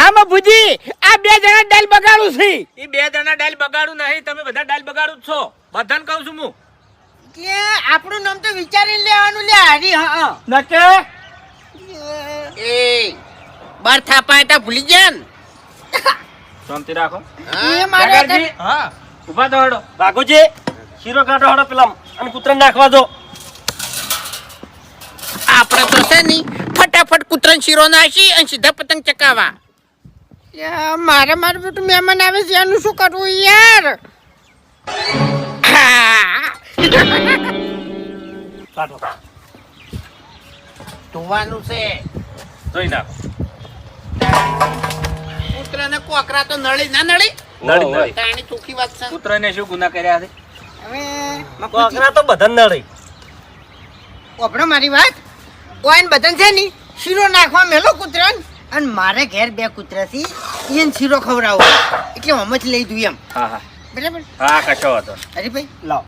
ના મફુજી, આ બે જણા ડાલ બગાડું છે. ઈ બે જણા ડાલ બગાડું નહીં, તમે બધા ડાલ બગાડું જ છો. બધાને કહું છું હું. કે આપણું નામ તો વિચારીને લેવાનું લે હારી. હા નકે એ બાર થાપા હતા ભૂલી ગયા ને. શાંતિ રાખો. એ મારે કાકાજી, હા ઉભા તો હડો. બાગુજી શીરો કાઢો હડો પેલા અને કૂતરાને નાખવા દો. આપણે તો છે નહીં ફટાફટ કૂતરાનો શીરો નાખી અને સીધા પતંગ ચકાવવા. મારે મારું બેટું મહેમાન આવે છે એનું શું કરવું યાર. કાઢો. ધોવાનું છે જોઈ નાખો. કૂતરાને કોકરા તો નળી ના નળી. નળી નળી. તાણી ચોખ્ખી વાત છે. પુત્રને શું ગુના કર્યા છે? હવે કોકરા તો બધાને નળી. ઓપડો મારી વાત. ઓઈન બદન છે ની શીરો નાખવા મેલો કૂતરાને અને મારે ઘેર બે કૂતરા છે એને શીરો ખવડાવો એટલે હમ જ લઈ દઉં એમ. હા હા બરાબર. હા કશો વાંધો નહીં. અરે ભાઈ લાવ.